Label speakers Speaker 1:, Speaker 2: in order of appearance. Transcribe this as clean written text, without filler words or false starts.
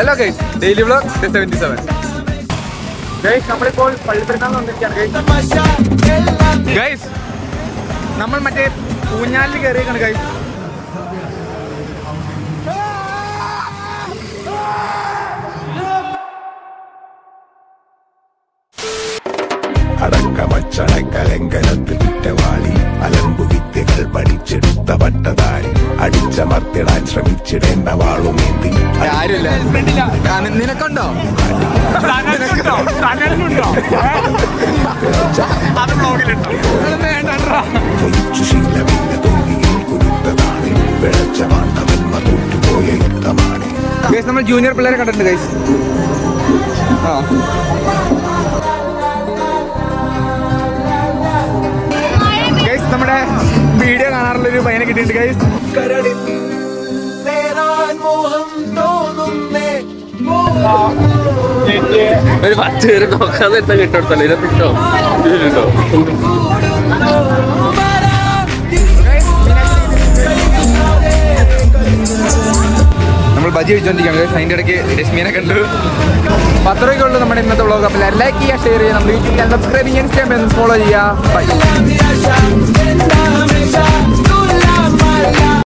Speaker 1: Hello guys, daily vlog 77. Guys, നമ്മളിപ്പോൾ പള്ളിപ്പെരുന്നാൾ വന്നിരിക്കുകയാണ് guys. നമ്മൾ മറ്റേ ഊഞ്ഞാലിൽ കയറിയേക്കാണ് ഗൈസ്.
Speaker 2: അടക്കമച്ചടക്കലങ്കനത്തിൽ കുറ്റവാളി അലമ്പുവിദ്യകൾ പഠിച്ചെടുത്ത പട്ടതാരി അടിച്ചമർത്തിടാൻ ശ്രമിച്ചിടേണ്ട വാളുമേന്തി
Speaker 1: നിനക്കുണ്ടോ?
Speaker 2: ജയിച്ചു ശീലമില്ല തോന്നിയിൽ കുരുത്തതാണ് പിഴച്ച വാണ്ടവന്മ തോറ്റുപോയ യുദ്ധമാണ്.
Speaker 1: നമ്മൾ ജൂനിയർ പിള്ളേരെ കണ്ടിട്ടുണ്ട് ഗൈസ്. ഗൈസ്, നമ്മുടെ വീഡിയോ കാണാറുള്ളൊരു പയ്യനെ കിട്ടിയിട്ടുണ്ട് ഗൈസ്.
Speaker 3: ഒരു 10 പേര് നോക്കാതെ എന്താ കിട്ടോടത്തല്ലേ ഇതിട്ടോ.
Speaker 1: നമ്മൾ ബജി കഴിച്ചോണ്ടിരിക്കുകയാണ് ഗൈസ്. അതിൻ്റെ ഇടയ്ക്ക് രശ്മീനെ കണ്ടു. 10 രൂപയ്ക്കുള്ളൂ നമ്മുടെ ഇന്നത്തെ വ്ളോഗ്. അപ്പോൾ ലൈക്ക് ചെയ്യുക, ഷെയർ ചെയ്യുക, നമ്മുടെ യൂട്യൂബ് ചാനൽ സബ്സ്ക്രൈബ് ചെയ്യാൻ, ഇൻസ്റ്റാഗ്രാമിൽ ഫോളോ ചെയ്യുക. ബൈ.